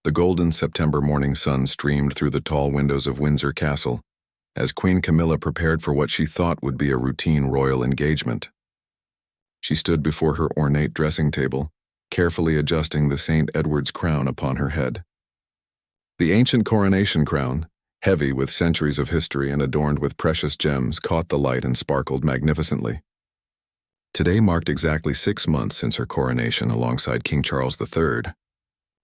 The golden September morning sun streamed through the tall windows of Windsor Castle, as Queen Camilla prepared for what she thought would be a routine royal engagement. She stood before her ornate dressing table, carefully adjusting the St. Edward's crown upon her head. The ancient coronation crown, heavy with centuries of history and adorned with precious gems, caught the light and sparkled magnificently. Today marked exactly 6 months since her coronation alongside King Charles III,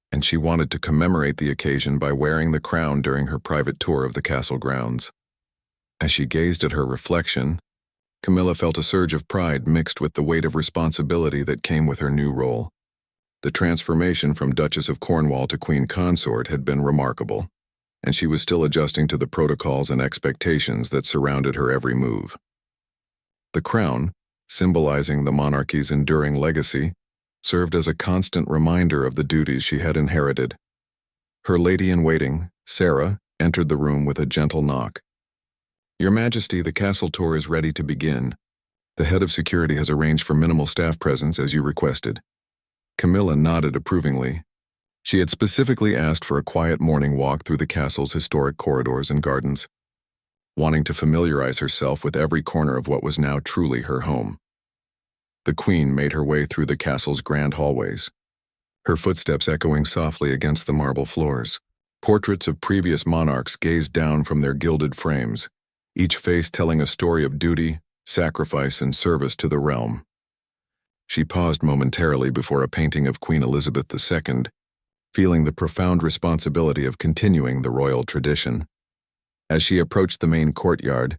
and she wanted to commemorate the occasion by wearing the crown during her private tour of the castle grounds. As she gazed at her reflection, Camilla felt a surge of pride mixed with the weight of responsibility that came with her new role. The transformation from Duchess of Cornwall to Queen Consort had been remarkable, and she was still adjusting to the protocols and expectations that surrounded her every move. The crown, symbolizing the monarchy's enduring legacy, served as a constant reminder of the duties she had inherited. Her lady-in-waiting, Sarah, entered the room with a gentle knock. "Your Majesty, the castle tour is ready to begin. The head of security has arranged for minimal staff presence as you requested." Camilla nodded approvingly. She had specifically asked for a quiet morning walk through the castle's historic corridors and gardens, wanting to familiarize herself with every corner of what was now truly her home. The Queen made her way through the castle's grand hallways, her footsteps echoing softly against the marble floors. Portraits of previous monarchs gazed down from their gilded frames, each face telling a story of duty, sacrifice, and service to the realm. She paused momentarily before a painting of Queen Elizabeth II, feeling the profound responsibility of continuing the royal tradition. As she approached the main courtyard,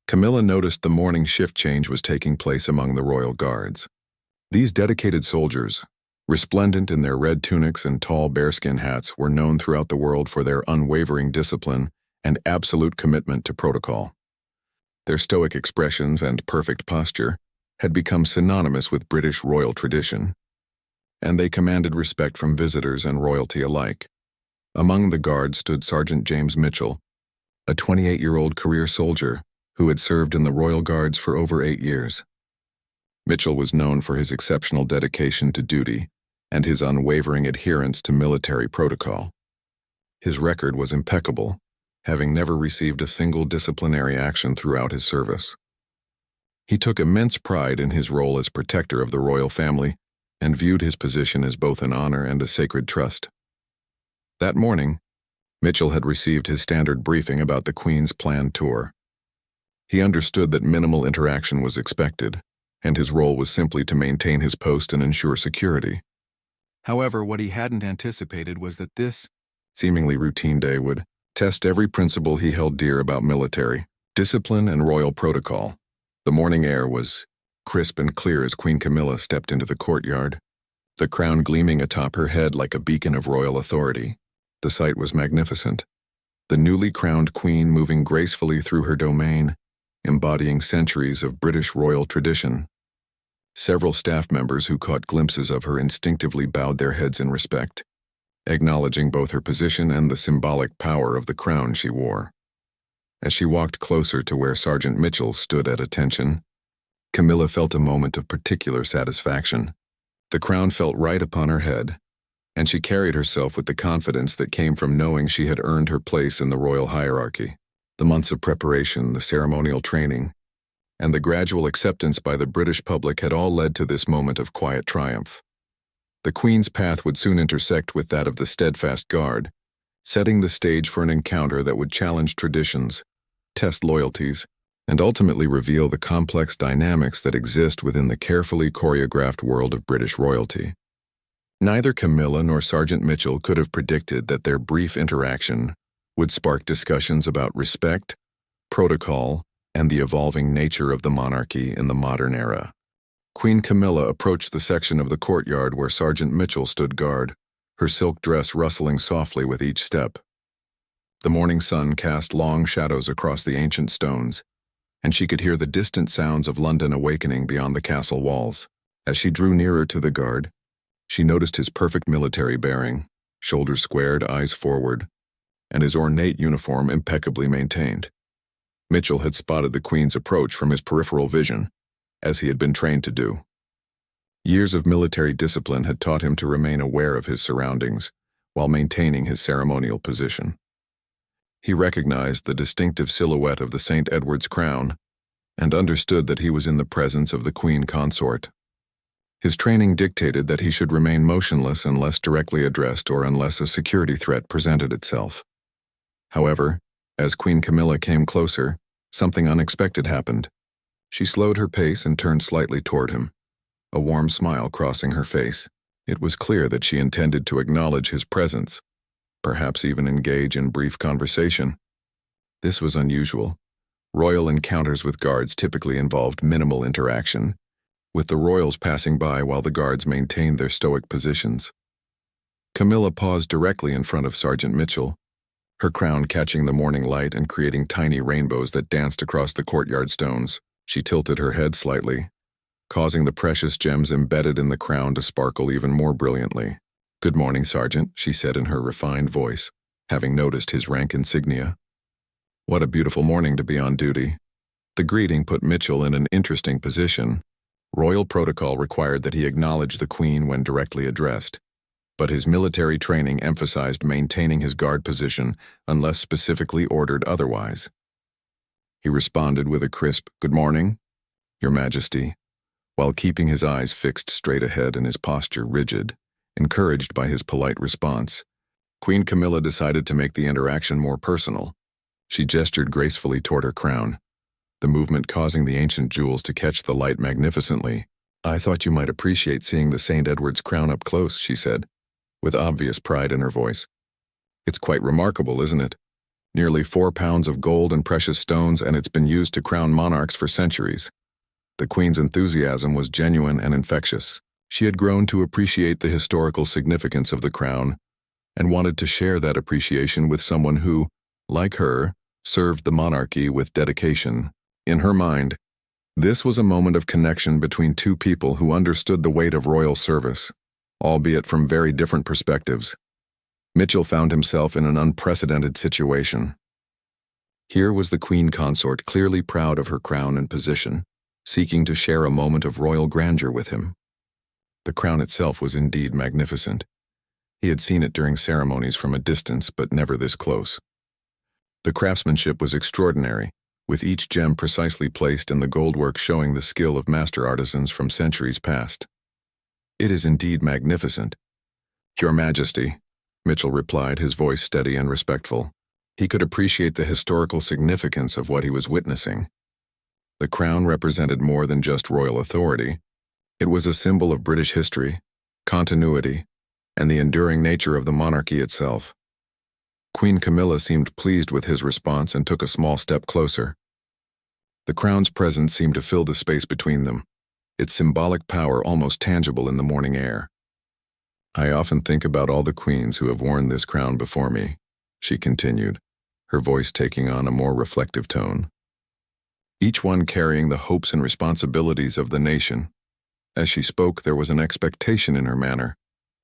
Camilla noticed the morning shift change was taking place among the royal guards. These dedicated soldiers, resplendent in their red tunics and tall bearskin hats, were known throughout the world for their unwavering discipline and absolute commitment to protocol. Their stoic expressions and perfect posture had become synonymous with British royal tradition, and they commanded respect from visitors and royalty alike. Among the guards stood Sergeant James Mitchell, a 28-year-old career soldier who had served in the Royal Guards for over 8 years. Mitchell was known for his exceptional dedication to duty and his unwavering adherence to military protocol. His record was impeccable, having never received a single disciplinary action throughout his service. He took immense pride in his role as protector of the royal family and viewed his position as both an honor and a sacred trust. That morning, Mitchell had received his standard briefing about the Queen's planned tour. He understood that minimal interaction was expected, and his role was simply to maintain his post and ensure security. However, what he hadn't anticipated was that this seemingly routine day would test every principle he held dear about military discipline and royal protocol. The morning air was crisp and clear as Queen Camilla stepped into the courtyard, the crown gleaming atop her head like a beacon of royal authority. The sight was magnificent. The newly crowned queen moving gracefully through her domain, embodying centuries of British royal tradition. Several staff members who caught glimpses of her instinctively bowed their heads in respect, acknowledging both her position and the symbolic power of the crown she wore. As she walked closer to where Sergeant Mitchell stood at attention, Camilla felt a moment of particular satisfaction. The crown felt right upon her head, and she carried herself with the confidence that came from knowing she had earned her place in the royal hierarchy. The months of preparation, the ceremonial training, and the gradual acceptance by the British public had all led to this moment of quiet triumph. The Queen's path would soon intersect with that of the steadfast guard, setting the stage for an encounter that would challenge traditions, test loyalties, and ultimately reveal the complex dynamics that exist within the carefully choreographed world of British royalty. Neither Camilla nor Sergeant Mitchell could have predicted that their brief interaction would spark discussions about respect, protocol, and the evolving nature of the monarchy in the modern era. Queen Camilla approached the section of the courtyard where Sergeant Mitchell stood guard, her silk dress rustling softly with each step. The morning sun cast long shadows across the ancient stones, and she could hear the distant sounds of London awakening beyond the castle walls. As she drew nearer to the guard, she noticed his perfect military bearing, shoulders squared, eyes forward, and his ornate uniform impeccably maintained. Mitchell had spotted the Queen's approach from his peripheral vision, as he had been trained to do. Years of military discipline had taught him to remain aware of his surroundings, while maintaining his ceremonial position. He recognized the distinctive silhouette of the St. Edward's crown and understood that he was in the presence of the Queen Consort. His training dictated that he should remain motionless unless directly addressed or unless a security threat presented itself. However, as Queen Camilla came closer, something unexpected happened. She slowed her pace and turned slightly toward him, a warm smile crossing her face. It was clear that she intended to acknowledge his presence, perhaps even engage in brief conversation. This was unusual. Royal encounters with guards typically involved minimal interaction, with the royals passing by while the guards maintained their stoic positions. Camilla paused directly in front of Sergeant Mitchell, her crown catching the morning light and creating tiny rainbows that danced across the courtyard stones. She tilted her head slightly, causing the precious gems embedded in the crown to sparkle even more brilliantly. "Good morning, Sergeant," she said in her refined voice, having noticed his rank insignia. "What a beautiful morning to be on duty." The greeting put Mitchell in an interesting position. Royal protocol required that he acknowledge the Queen when directly addressed, but his military training emphasized maintaining his guard position unless specifically ordered otherwise. He responded with a crisp, "Good morning, Your Majesty," while keeping his eyes fixed straight ahead and his posture rigid. Encouraged by his polite response, Queen Camilla decided to make the interaction more personal. She gestured gracefully toward her crown, the movement causing the ancient jewels to catch the light magnificently. "I thought you might appreciate seeing the St. Edward's crown up close," she said, with obvious pride in her voice. "It's quite remarkable, isn't it? Nearly 4 pounds of gold and precious stones, and it's been used to crown monarchs for centuries." The Queen's enthusiasm was genuine and infectious. She had grown to appreciate the historical significance of the crown and wanted to share that appreciation with someone who, like her, served the monarchy with dedication. In her mind, this was a moment of connection between two people who understood the weight of royal service, albeit from very different perspectives. Mitchell found himself in an unprecedented situation. Here was the Queen Consort clearly proud of her crown and position, seeking to share a moment of royal grandeur with him. The crown itself was indeed magnificent. He had seen it during ceremonies from a distance, but never this close. The craftsmanship was extraordinary, with each gem precisely placed and the goldwork showing the skill of master artisans from centuries past. "It is indeed magnificent, Your Majesty," Mitchell replied, his voice steady and respectful. He could appreciate the historical significance of what he was witnessing. The crown represented more than just royal authority. It was a symbol of British history, continuity, and the enduring nature of the monarchy itself. Queen Camilla seemed pleased with his response and took a small step closer. The crown's presence seemed to fill the space between them, its symbolic power almost tangible in the morning air. "I often think about all the queens who have worn this crown before me," she continued, her voice taking on a more reflective tone. "Each one carrying the hopes and responsibilities of the nation." As she spoke, there was an expectation in her manner,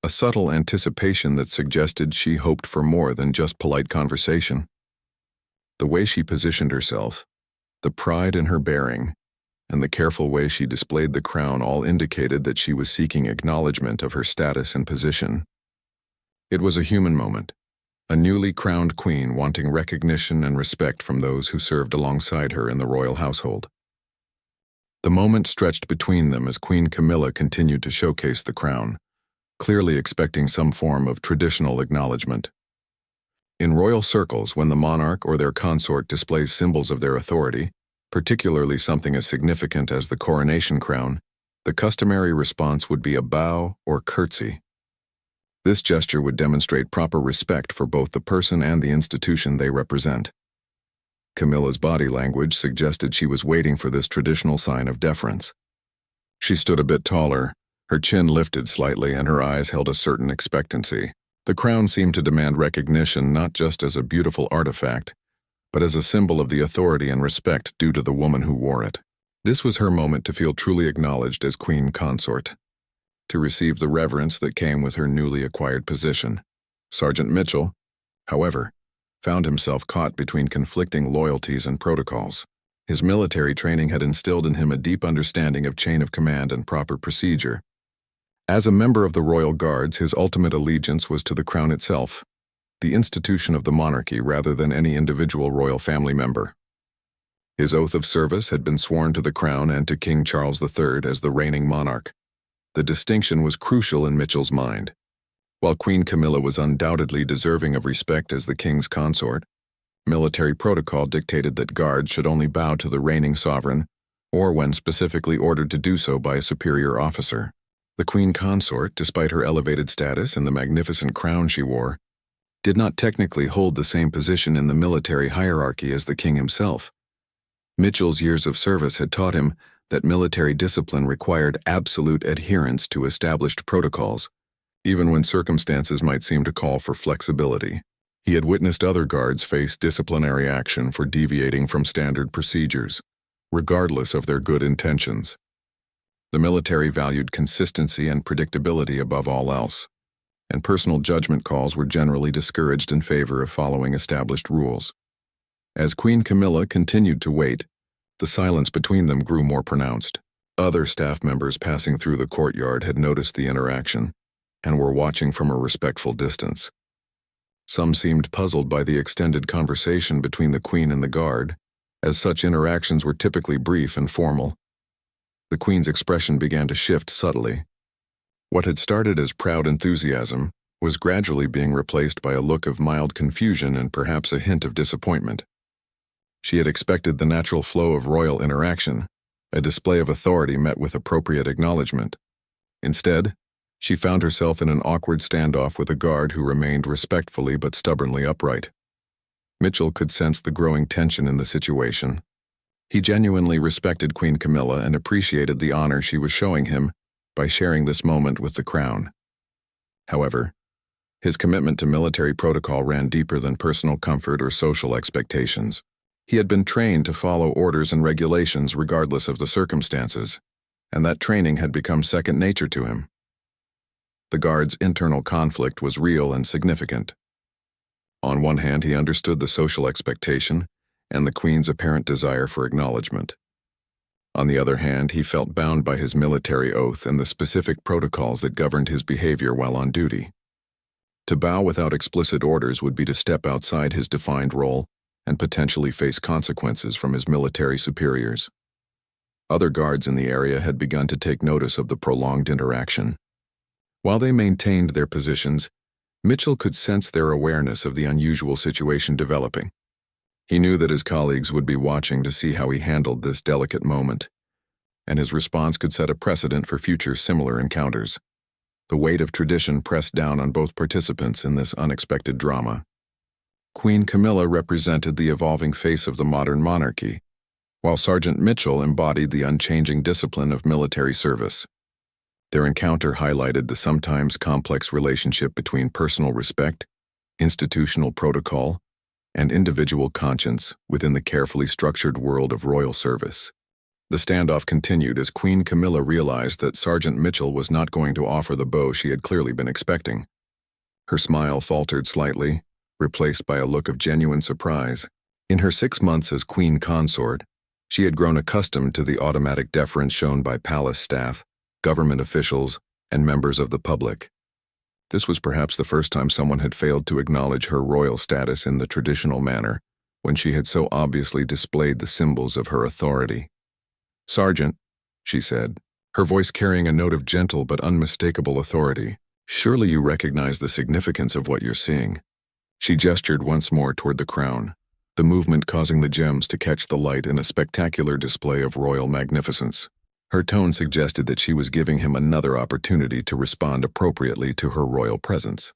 a subtle anticipation that suggested she hoped for more than just polite conversation. The way she positioned herself, the pride in her bearing, and the careful way she displayed the crown all indicated that she was seeking acknowledgement of her status and position. It was a human moment, a newly crowned queen wanting recognition and respect from those who served alongside her in the royal household. The moment stretched between them as Queen Camilla continued to showcase the crown, clearly expecting some form of traditional acknowledgement. In royal circles, when the monarch or their consort displays symbols of their authority, particularly something as significant as the coronation crown, the customary response would be a bow or curtsy. This gesture would demonstrate proper respect for both the person and the institution they represent. Camilla's body language suggested she was waiting for this traditional sign of deference. She stood a bit taller, her chin lifted slightly and her eyes held a certain expectancy. The crown seemed to demand recognition not just as a beautiful artifact, but as a symbol of the authority and respect due to the woman who wore it. This was her moment to feel truly acknowledged as Queen Consort, to receive the reverence that came with her newly acquired position. Sergeant Mitchell, however, found himself caught between conflicting loyalties and protocols. His military training had instilled in him a deep understanding of chain of command and proper procedure. As a member of the royal guards, his ultimate allegiance was to the crown itself, the institution of the monarchy rather than any individual royal family member. His oath of service had been sworn to the crown and to King Charles III as the reigning monarch. The distinction was crucial in Mitchell's mind. While Queen Camilla was undoubtedly deserving of respect as the king's consort, military protocol dictated that guards should only bow to the reigning sovereign or when specifically ordered to do so by a superior officer. The queen consort, despite her elevated status and the magnificent crown she wore, did not technically hold the same position in the military hierarchy as the king himself. Mitchell's years of service had taught him that military discipline required absolute adherence to established protocols, even when circumstances might seem to call for flexibility. He had witnessed other guards face disciplinary action for deviating from standard procedures, regardless of their good intentions. The military valued consistency and predictability above all else, and personal judgment calls were generally discouraged in favor of following established rules. As Queen Camilla continued to wait, the silence between them grew more pronounced. Other staff members passing through the courtyard had noticed the interaction and were watching from a respectful distance. Some seemed puzzled by the extended conversation between the Queen and the guard, as such interactions were typically brief and formal. The Queen's expression began to shift subtly. What had started as proud enthusiasm was gradually being replaced by a look of mild confusion and perhaps a hint of disappointment. She had expected the natural flow of royal interaction, a display of authority met with appropriate acknowledgement. Instead, she found herself in an awkward standoff with a guard who remained respectfully but stubbornly upright. Mitchell could sense the growing tension in the situation. He genuinely respected Queen Camilla and appreciated the honor she was showing him by sharing this moment with the crown. However, his commitment to military protocol ran deeper than personal comfort or social expectations. He had been trained to follow orders and regulations regardless of the circumstances, and that training had become second nature to him. The guard's internal conflict was real and significant. On one hand, he understood the social expectation and the Queen's apparent desire for acknowledgement. On the other hand, he felt bound by his military oath and the specific protocols that governed his behavior while on duty. To bow without explicit orders would be to step outside his defined role and potentially face consequences from his military superiors. Other guards in the area had begun to take notice of the prolonged interaction. While they maintained their positions, Mitchell could sense their awareness of the unusual situation developing. He knew that his colleagues would be watching to see how he handled this delicate moment, and his response could set a precedent for future similar encounters. The weight of tradition pressed down on both participants in this unexpected drama. Queen Camilla represented the evolving face of the modern monarchy, while Sergeant Mitchell embodied the unchanging discipline of military service. Their encounter highlighted the sometimes complex relationship between personal respect, institutional protocol, and individual conscience within the carefully structured world of royal service. The standoff continued as Queen Camilla realized that Sergeant Mitchell was not going to offer the bow she had clearly been expecting. Her smile faltered slightly, replaced by a look of genuine surprise. In her 6 months as queen consort, she had grown accustomed to the automatic deference shown by palace staff, government officials, and members of the public. This was perhaps the first time someone had failed to acknowledge her royal status in the traditional manner, when she had so obviously displayed the symbols of her authority. "Sergeant," she said, her voice carrying a note of gentle but unmistakable authority, "surely you recognize the significance of what you're seeing." She gestured once more toward the crown, the movement causing the gems to catch the light in a spectacular display of royal magnificence. Her tone suggested that she was giving him another opportunity to respond appropriately to her royal presence.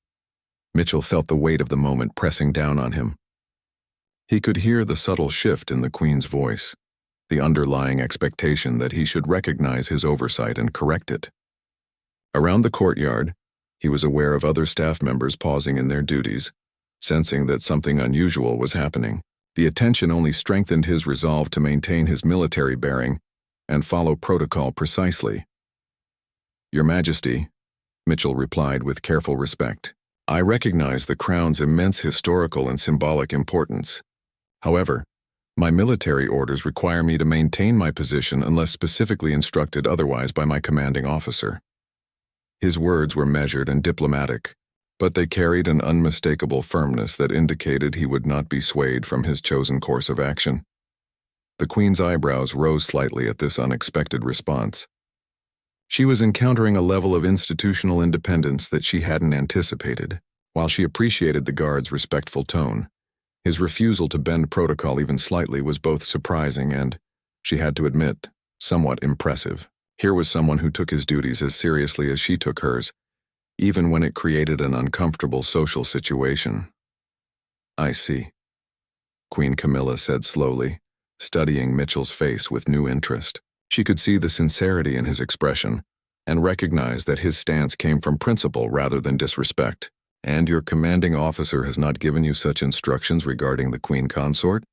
Mitchell felt the weight of the moment pressing down on him. He could hear the subtle shift in the Queen's voice, the underlying expectation that he should recognize his oversight and correct it. Around the courtyard, he was aware of other staff members pausing in their duties, sensing that something unusual was happening. The attention only strengthened his resolve to maintain his military bearing and follow protocol precisely. "Your Majesty," Mitchell replied with careful respect, "I recognize the crown's immense historical and symbolic importance. However, my military orders require me to maintain my position unless specifically instructed otherwise by my commanding officer." His words were measured and diplomatic, but they carried an unmistakable firmness that indicated he would not be swayed from his chosen course of action. The Queen's eyebrows rose slightly at this unexpected response. She was encountering a level of institutional independence that she hadn't anticipated. While she appreciated the guard's respectful tone, his refusal to bend protocol even slightly was both surprising and, she had to admit, somewhat impressive. Here was someone who took his duties as seriously as she took hers, even when it created an uncomfortable social situation. "I see," Queen Camilla said slowly, studying Mitchell's face with new interest. She could see the sincerity in his expression and recognized that his stance came from principle rather than disrespect. "And your commanding officer has not given you such instructions regarding the Queen Consort?"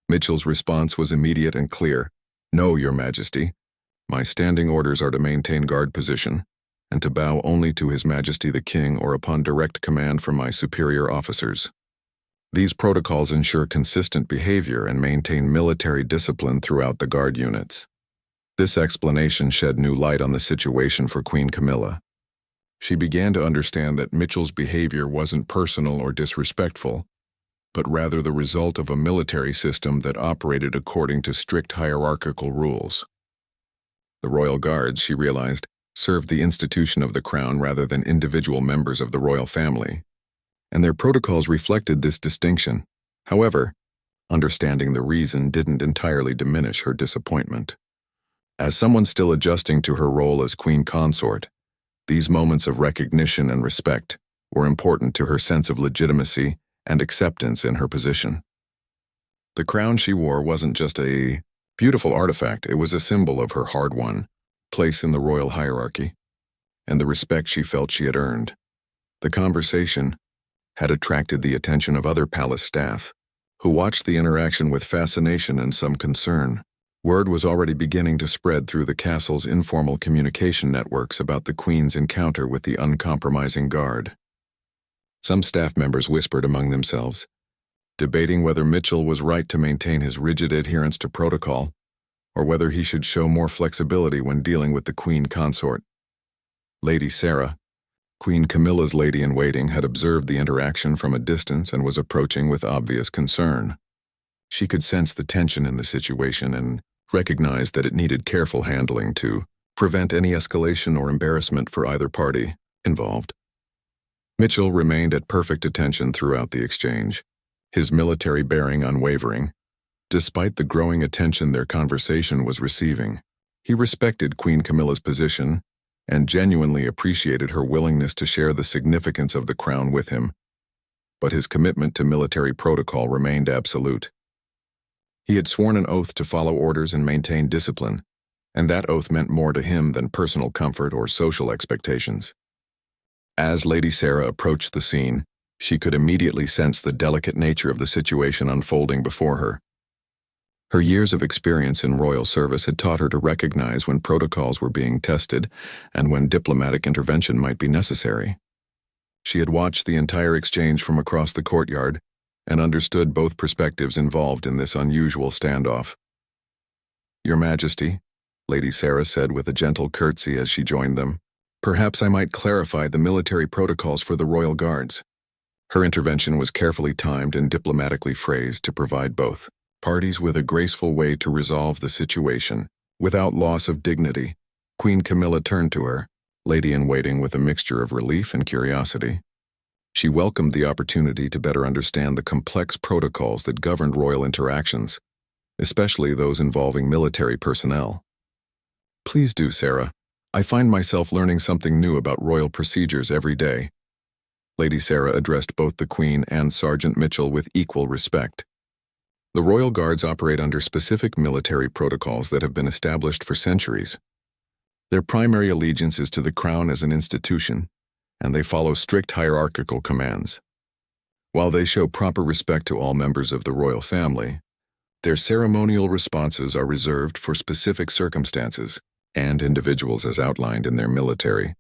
Mitchell's response was immediate and clear. "No, Your Majesty. My standing orders are to maintain guard position and to bow only to His Majesty the King or upon direct command from my superior officers. These protocols ensure consistent behavior and maintain military discipline throughout the guard units." This explanation shed new light on the situation for Queen Camilla. She began to understand that Mitchell's behavior wasn't personal or disrespectful, but rather the result of a military system that operated according to strict hierarchical rules. The royal guards, she realized, served the institution of the crown rather than individual members of the royal family, and their protocols reflected this distinction. However, understanding the reason didn't entirely diminish her disappointment. As someone still adjusting to her role as queen consort, these moments of recognition and respect were important to her sense of legitimacy and acceptance in her position. The crown she wore wasn't just a beautiful artifact, it was a symbol of her hard-won place in the royal hierarchy and the respect she felt she had earned. The conversation had attracted the attention of other palace staff, who watched the interaction with fascination and some concern. Word was already beginning to spread through the castle's informal communication networks about the Queen's encounter with the uncompromising guard. Some staff members whispered among themselves, debating whether Mitchell was right to maintain his rigid adherence to protocol, or whether he should show more flexibility when dealing with the Queen consort. Lady Sarah, Queen Camilla's lady-in-waiting, had observed the interaction from a distance and was approaching with obvious concern. She could sense the tension in the situation and recognized that it needed careful handling to prevent any escalation or embarrassment for either party involved. Mitchell remained at perfect attention throughout the exchange, his military bearing unwavering. Despite the growing attention their conversation was receiving, he respected Queen Camilla's position and genuinely appreciated her willingness to share the significance of the crown with him. But his commitment to military protocol remained absolute. He had sworn an oath to follow orders and maintain discipline, and that oath meant more to him than personal comfort or social expectations. As Lady Sarah approached the scene, she could immediately sense the delicate nature of the situation unfolding before her. Her years of experience in royal service had taught her to recognize when protocols were being tested and when diplomatic intervention might be necessary. She had watched the entire exchange from across the courtyard and understood both perspectives involved in this unusual standoff. "Your Majesty," Lady Sarah said with a gentle curtsy as she joined them, "perhaps I might clarify the military protocols for the royal guards." Her intervention was carefully timed and diplomatically phrased to provide both parties with a graceful way to resolve the situation. Without loss of dignity, Queen Camilla turned to her, lady-in-waiting, with a mixture of relief and curiosity. She welcomed the opportunity to better understand the complex protocols that governed royal interactions, especially those involving military personnel. "Please do, Sarah. I find myself learning something new about royal procedures every day." Lady Sarah addressed both the Queen and Sergeant Mitchell with equal respect. The royal guards operate under specific military protocols that have been established for centuries. Their primary allegiance is to the crown as an institution, and they follow strict hierarchical commands. While they show proper respect to all members of the royal family, their ceremonial responses are reserved for specific circumstances and individuals as outlined in their military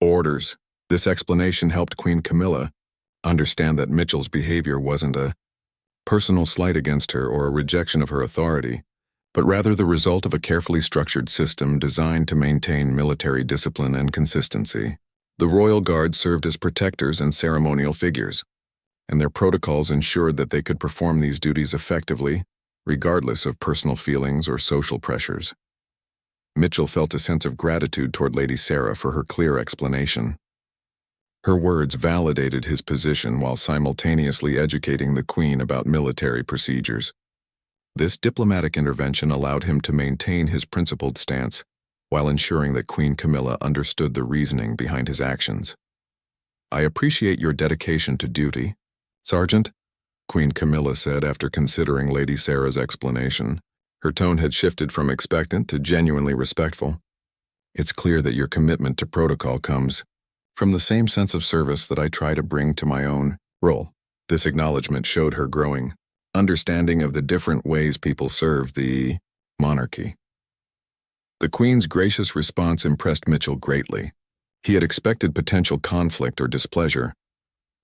orders. This explanation helped Queen Camilla understand that Mitchell's behavior wasn't a personal slight against her or a rejection of her authority, but rather the result of a carefully structured system designed to maintain military discipline and consistency. The royal guard served as protectors and ceremonial figures, and their protocols ensured that they could perform these duties effectively, regardless of personal feelings or social pressures. Mitchell felt a sense of gratitude toward Lady Sarah for her clear explanation. Her words validated his position while simultaneously educating the Queen about military procedures. This diplomatic intervention allowed him to maintain his principled stance while ensuring that Queen Camilla understood the reasoning behind his actions. "I appreciate your dedication to duty, Sergeant," Queen Camilla said after considering Lady Sarah's explanation. Her tone had shifted from expectant to genuinely respectful. "It's clear that your commitment to protocol comes from the same sense of service that I try to bring to my own role." This acknowledgement showed her growing understanding of the different ways people serve the monarchy. The Queen's gracious response impressed Mitchell greatly. He had expected potential conflict or displeasure,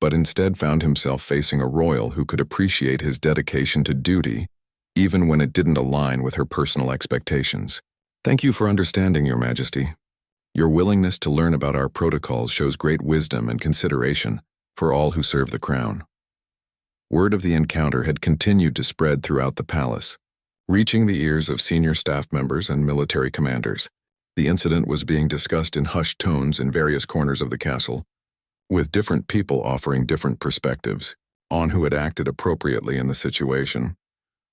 but instead found himself facing a royal who could appreciate his dedication to duty, even when it didn't align with her personal expectations. "Thank you for understanding, Your Majesty. Your willingness to learn about our protocols shows great wisdom and consideration for all who serve the crown." Word of the encounter had continued to spread throughout the palace, reaching the ears of senior staff members and military commanders. The incident was being discussed in hushed tones in various corners of the castle, with different people offering different perspectives on who had acted appropriately in the situation.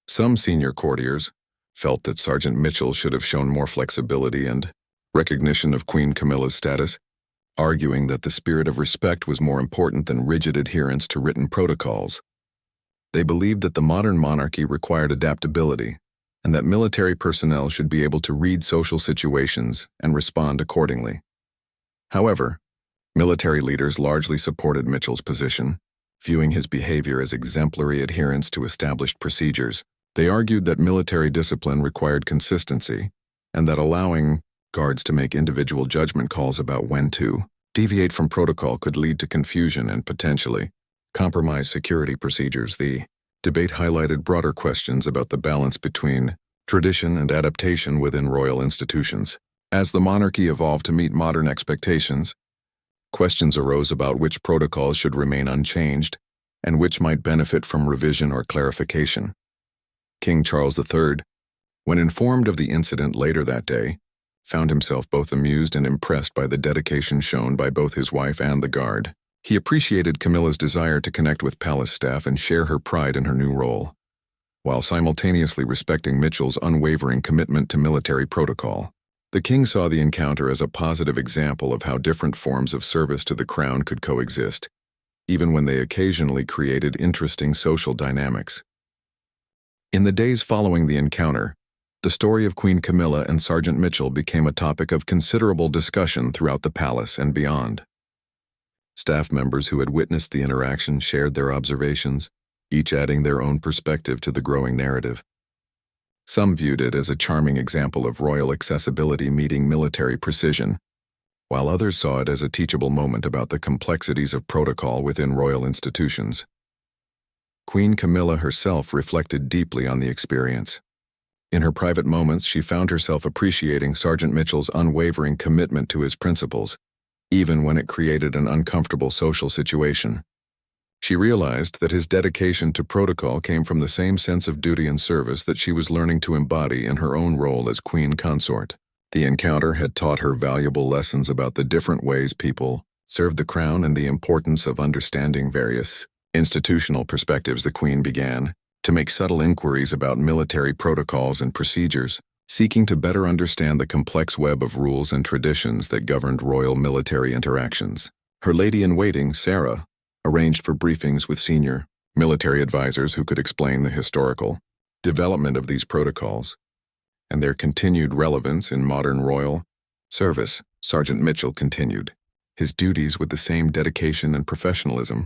Some senior courtiers felt that Sergeant Mitchell should have shown more flexibility and recognition of Queen Camilla's status, arguing that the spirit of respect was more important than rigid adherence to written protocols. They believed that the modern monarchy required adaptability, and that military personnel should be able to read social situations and respond accordingly. However, military leaders largely supported Mitchell's position, viewing his behavior as exemplary adherence to established procedures. They argued that military discipline required consistency, and that allowing guards to make individual judgment calls about when to deviate from protocol could lead to confusion and potentially compromise security procedures. The debate highlighted broader questions about the balance between tradition and adaptation within royal institutions. As the monarchy evolved to meet modern expectations, questions arose about which protocols should remain unchanged and which might benefit from revision or clarification. King Charles III, when informed of the incident later that day, found himself both amused and impressed by the dedication shown by both his wife and the guard. He appreciated Camilla's desire to connect with palace staff and share her pride in her new role, while simultaneously respecting Mitchell's unwavering commitment to military protocol. The king saw the encounter as a positive example of how different forms of service to the crown could coexist, even when they occasionally created interesting social dynamics. In the days following the encounter, the story of Queen Camilla and Sergeant Mitchell became a topic of considerable discussion throughout the palace and beyond. Staff members who had witnessed the interaction shared their observations, each adding their own perspective to the growing narrative. Some viewed it as a charming example of royal accessibility meeting military precision, while others saw it as a teachable moment about the complexities of protocol within royal institutions. Queen Camilla herself reflected deeply on the experience. In her private moments, she found herself appreciating Sergeant Mitchell's unwavering commitment to his principles, even when it created an uncomfortable social situation. She realized that his dedication to protocol came from the same sense of duty and service that she was learning to embody in her own role as queen consort. The encounter had taught her valuable lessons about the different ways people served the crown and the importance of understanding various institutional perspectives. The queen began to make subtle inquiries about military protocols and procedures, seeking to better understand the complex web of rules and traditions that governed royal military interactions. Her lady-in-waiting, Sarah, arranged for briefings with senior military advisors who could explain the historical development of these protocols and their continued relevance in modern royal service. Sergeant Mitchell continued his duties with the same dedication and professionalism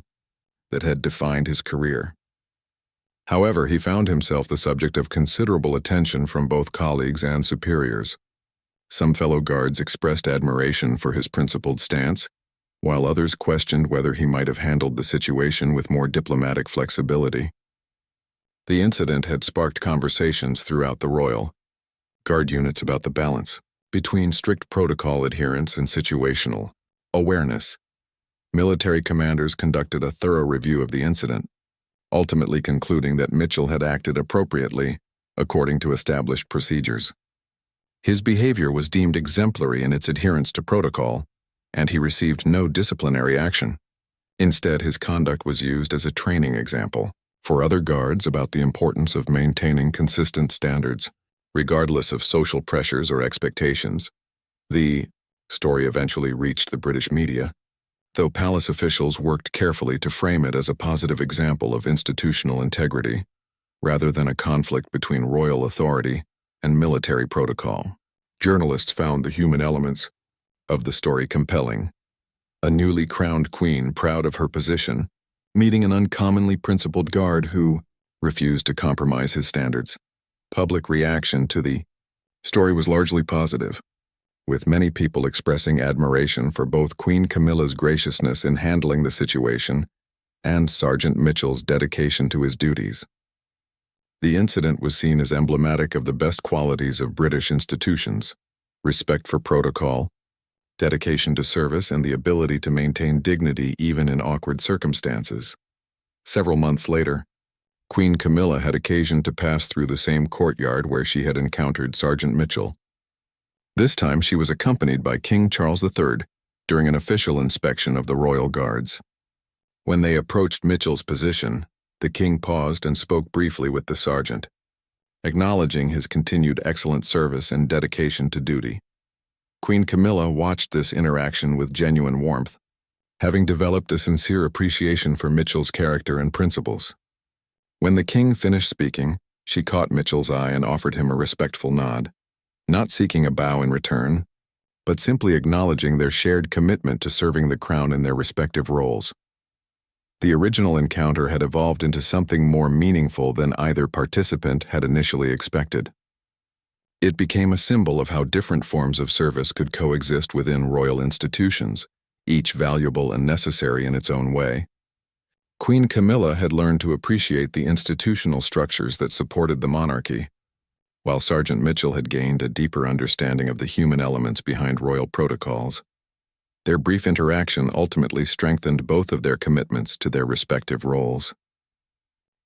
that had defined his career. However, he found himself the subject of considerable attention from both colleagues and superiors. Some fellow guards expressed admiration for his principled stance, while others questioned whether he might have handled the situation with more diplomatic flexibility. The incident had sparked conversations throughout the royal guard units about the balance between strict protocol adherence and situational awareness. Military commanders conducted a thorough review of the incident, ultimately concluding that Mitchell had acted appropriately according to established procedures. His behavior was deemed exemplary in its adherence to protocol, and he received no disciplinary action. Instead, his conduct was used as a training example for other guards about the importance of maintaining consistent standards, regardless of social pressures or expectations. The story eventually reached the British media, though palace officials worked carefully to frame it as a positive example of institutional integrity, rather than a conflict between royal authority and military protocol. Journalists found the human elements of the story compelling. A newly crowned queen, proud of her position, meeting an uncommonly principled guard who refused to compromise his standards. Public reaction to the story was largely positive, with many people expressing admiration for both Queen Camilla's graciousness in handling the situation and Sergeant Mitchell's dedication to his duties. The incident was seen as emblematic of the best qualities of British institutions: respect for protocol, dedication to service, and the ability to maintain dignity even in awkward circumstances. Several months later, Queen Camilla had occasion to pass through the same courtyard where she had encountered Sergeant Mitchell. This time she was accompanied by King Charles III during an official inspection of the royal guards. When they approached Mitchell's position, the king paused and spoke briefly with the sergeant, acknowledging his continued excellent service and dedication to duty. Queen Camilla watched this interaction with genuine warmth, having developed a sincere appreciation for Mitchell's character and principles. When the king finished speaking, she caught Mitchell's eye and offered him a respectful nod, not seeking a bow in return, but simply acknowledging their shared commitment to serving the crown in their respective roles. The original encounter had evolved into something more meaningful than either participant had initially expected. It became a symbol of how different forms of service could coexist within royal institutions, each valuable and necessary in its own way. Queen Camilla had learned to appreciate the institutional structures that supported the monarchy, while Sergeant Mitchell had gained a deeper understanding of the human elements behind royal protocols. Their brief interaction ultimately strengthened both of their commitments to their respective roles.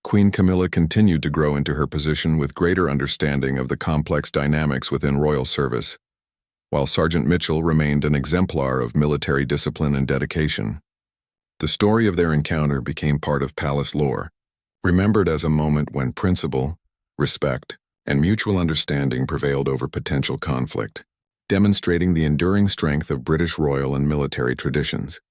Queen Camilla continued to grow into her position with greater understanding of the complex dynamics within royal service, while Sergeant Mitchell remained an exemplar of military discipline and dedication. The story of their encounter became part of palace lore, remembered as a moment when principle, respect, and mutual understanding prevailed over potential conflict, demonstrating the enduring strength of British royal and military traditions.